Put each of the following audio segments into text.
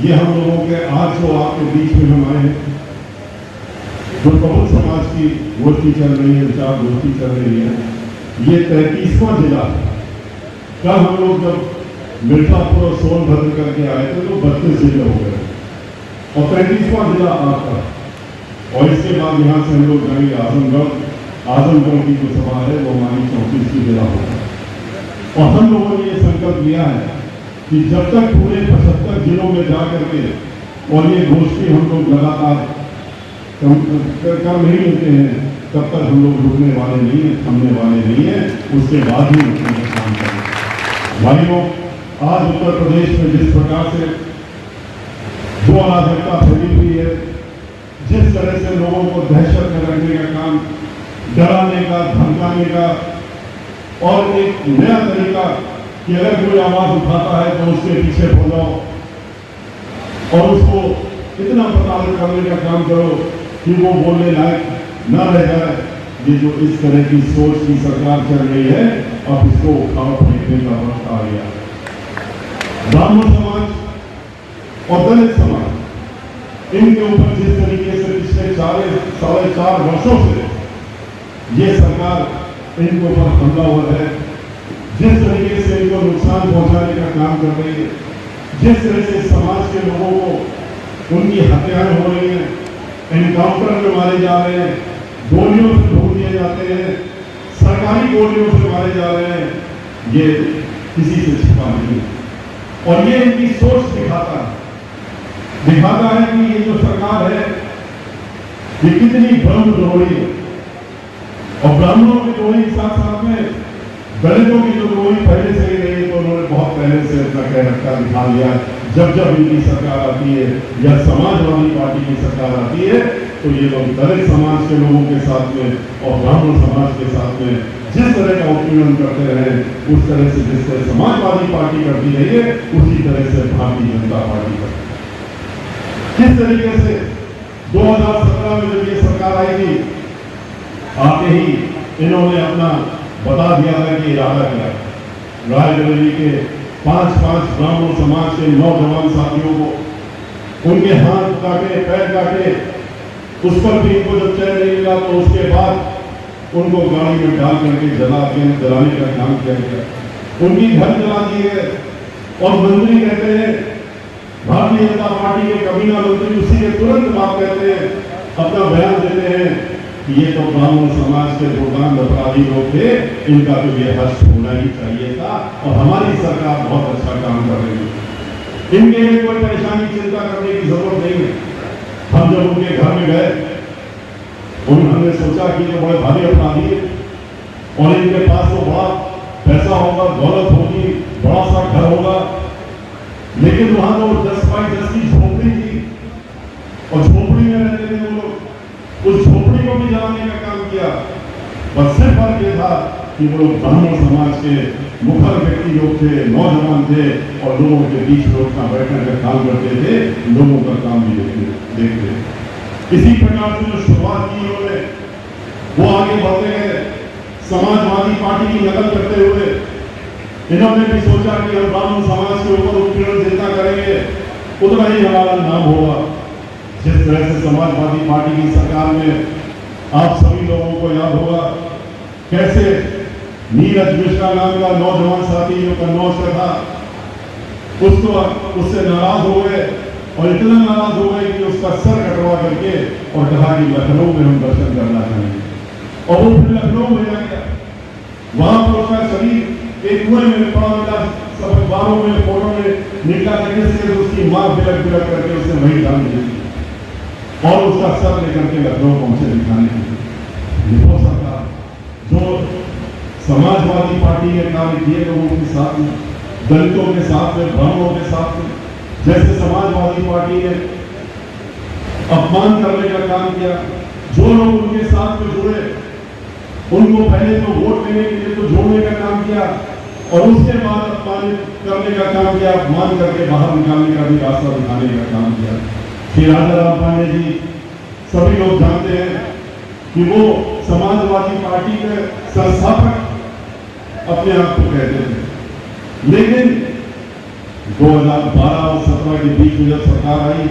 ये हम लोगों के आज जो आपके बीच में हम आए हैं, जो प्रमुख समाज की गोष्ठी चल रही है, विचार गोष्ठी चल रही है, ये 33वां जिला। कल हम लोग जब मिर्जापुर और सोनभद्र करके आए थे तो 32 जिले हो गए और 35वां जिला आपका। और इसके बाद यहाँ से हम लोग जाएंगे आजमगढ़ की जो सभा है वो हमारी 34वीं जिला होगा। और हम लोगों ने ये संकल्प लिया है कि जब तक पूरे 75 जिलों में जा करके और ये गोष्ठी हम लोग लगातार कर नहीं लेते हैं, तब तक हम लोग रुकने वाले नहीं है, थमने वाले नहीं है। उसके बाद ही काम करेंगे। भाइयों, आज उत्तर प्रदेश में जिस प्रकार से जो अराजकता फैली हुई है, जिस तरह से लोगों को दहशत में रखने का काम, डराने का, धमकाने का, और एक नया तरीका कि अगर कोई आवाज उठाता है तो उसके पीछे हो जाओ और उसको इतना प्रताड़ित करने का काम करो कि वो बोलने लायक न रह जाए। ये जो इस तरह की सोच की सरकार चल रही है, अब इसको उखाड़ फेंकने का वक्त आ गया। ब्राह्मण समाज और दलित समाज, इनके ऊपर जिस तरीके से पिछले 4.5 वर्षों से ये सरकार इनके ऊपर हमला हुआ है, जिस तरीके से इनको नुकसान पहुंचाने का काम कर रही है, जिस तरह से समाज के लोगों को उनकी हत्याएं हो रही हैं, एनकाउंटर में मारे जा रहे हैं, गोलियों से ढूंढ दिए जाते हैं, सरकारी गोलियों से मारे जा रहे हैं, ये किसी से छिपा नहीं। और ये इनकी सोच दिखाता है कि ये जो सरकार है ये कितनी ब्रह्मद्रोही है। और ब्राह्मणों की द्रोही के साथ साथ में दलितों की जो द्रोही पहले से ही रही है, तो उन्होंने बहुत पहले से अपना कह रखा दिखा लिया। जब इनकी सरकार आती है या समाजवादी पार्टी की सरकार आती है, तो ये लोग दलित समाज के लोगों के साथ में और ब्राह्मण समाज के साथ में जिस तरह का उत्पीड़न करते रहे, उस तरह से जिस तरह समाजवादी पार्टी करती रही है, उसी तरह से भारतीय जनता पार्टी करती है। किस तरीके से 2017 में जब ये सरकार आई थी, आते ही इन्होंने अपना बता दिया था कि इरादा क्या है। रायबरेली के 5 ब्राह्मण समाज के नौजवान साथियों को उनके हाथ काटे, पैर काटे, उस पर भी इनको जब चैन नहीं मिला तो उसके बाद उनको गाड़ी में डाल करके जलाने का काम किया गया। उनकी घर जला दिए गए। और मंत्री कहते हैं, भारतीय जनता पार्टी के कमीना मंत्री उसी के तुरंत बाद कहते हैं, अपना बयान देते हैं कि ये तो ब्राह्मण समाज के भुगतान अपराधी लोग थे, इनका तो ये हर्ष होना ही चाहिए था और हमारी सरकार बहुत अच्छा काम कर रही है। इनके लिए कोई परेशानी चिंता करने की जरूरत नहीं है। हम जब उनके घर में गए, हमने सोचा कि ये बड़े भारी अपराधी है और इनके पास तो बड़ा पैसा होगा, दौलत होगी, बड़ा सा घर होगा, लेकिन वहां तो 10 बाई 10 की झोपड़ी थी और झोपड़ी में रहते थे वो लोग। उस झोपड़ी को भी जलाने का काम किया। बस सिर्फ फर्क ये था कि वो लोग ब्राह्मण समाज के मुखर व्यक्ति लोग थे, नौजवान थे और लोगों के बीच में उठना बैठने का काम करते थे, लोगों का काम भी देखते। इसी प्रकार से जो शुरुआत की उन्होंने, वो आगे बढ़ते गए। समाजवादी पार्टी की नकल करते हुए इन्होंने भी सोचा कि हम ब्राह्मण समाज के ऊपर उत्पीड़न जितना करेंगे उतना ही हमारा नाम होगा। जिस तरह से समाजवादी पार्टी की सरकार में आप सभी लोगों को याद होगा कैसे नीरज मिश्रा नाम का नौजवान साथी जो कन्नौज का था, उससे नाराज हो गए और इतना नाराज हो गए कि उसका सर कटवा करके और कहा कि लखनऊ में हम दर्शन करना चाहेंगे। और वो फिर लखनऊ में गया। वहां पर उसका शरीर एक कुएं में पड़ा मिला। सब अखबारों में, फोटो में निकला करके उसकी मां बिलक करके उसने वही डाल दी और उसका सर लेकर के लखनऊ पहुंचे दिखाने के लिए। वो सरकार जो समाजवादी पार्टी ने कार्य किए लोगों के साथ में, दलितों के साथ में, ब्राह्मणों के साथ में, जैसे समाजवादी पार्टी ने अपमान करने का काम किया, जो लोग उनके साथ में जुड़े उनको पहले तो वोट देने के लिए तो जोड़ने का काम किया और उसके बाद अपमान करने का काम किया, अपमान करके बाहर निकालने का भी रास्ता दिखाने का काम किया। श्री राजाराम पांडे जी सभी लोग जानते हैं कि वो समाजवादी पार्टी के संस्थापक अपने आप को कहते थे, लेकिन 2012 और 17 के बीच में जब सरकार आई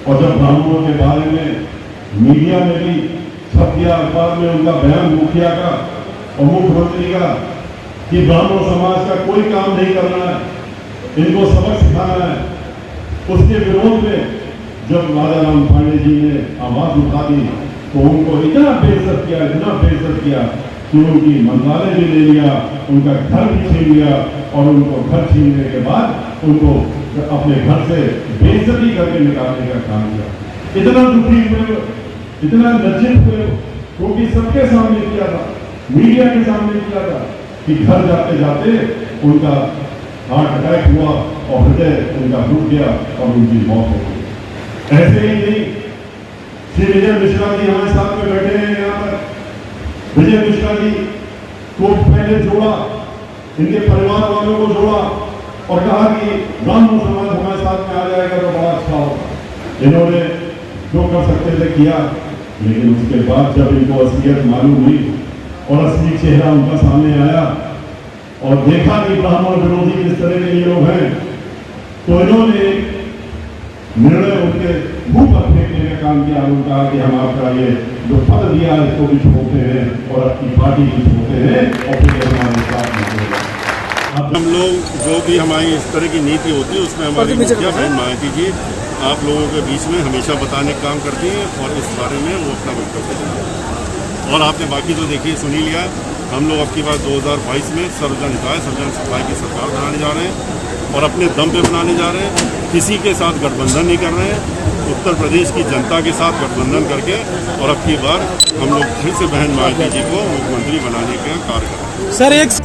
और जब ब्राह्मणों के बारे में मीडिया में भी छप गया, अखबार में उनका बयान मुखिया का और मुख्यमंत्री का कि ब्राह्मण समाज का कोई काम नहीं करना है, इनको सबक सिखाना है, उसके विरोध में जब राजा राम पांडे जी ने आवाज उठा दी तो उनको इतना बेइज्जत किया कि उनकी मंत्रालय भी ले लिया, उनका घर भी छीन लिया और उनको घर छीनने के बाद उनको अपने घर से बेइज्जती करके निकालने का काम किया। इतना दुखी हुए, इतना लज्जित हुए, क्योंकि सबके सामने किया था, मीडिया के सामने किया था कि घर जाते जाते उनका हार्ट अटैक हुआ और हृदय उनका रुक गया और उनकी मौत हो गई। ऐसे ही नहीं, श्री विजय मिश्रा जी हमारे साथ में बैठे हैं यहाँ पर। विजय मिश्रा जी को पहले जोड़ा, इनके परिवार वालों को जोड़ा और कहा कि ब्राह्मण समाज हमारे साथ में आ जाएगा तो बड़ा अच्छा होगा। इन्होंने जो कर सकते थे किया, लेकिन उसके बाद जब इनको असलियत मालूम हुई और असली चेहरा उनका सामने आया और देखा कि ब्राह्मण विरोधी किस तरह के ये लोग हैं, तो इन्होंने निर्णय उनके मुंह पर फेंकने का काम किया। उन्होंने कहा कि हम आपका ये जो पद दिया इसको भी छोड़ते हैं और अपनी पार्टी भी छोड़ते हैं और फिर हमारे साथ हम लोग जो भी हमारी इस तरह की नीति होती है उसमें हमारी मुखिया बहन मायावती जी आप लोगों के बीच में हमेशा बताने का काम करती हैं और इस बारे में वो अपना वक्तव्य देते हैं। और आपने बाकी जो देखिए सुनी लिया, हम लोग अब की बार 2022 में सर्वजन हिताय सर्वजन सफाई की सरकार बनाने जा रहे हैं और अपने दम पे बनाने जा रहे हैं। किसी के साथ गठबंधन नहीं कर रहे हैं, उत्तर प्रदेश की जनता के साथ गठबंधन करके और अब की बार हम लोग फिर से बहन मायावती जी को मुख्यमंत्री बनाने का कार्य कर रहे हैं। सर एक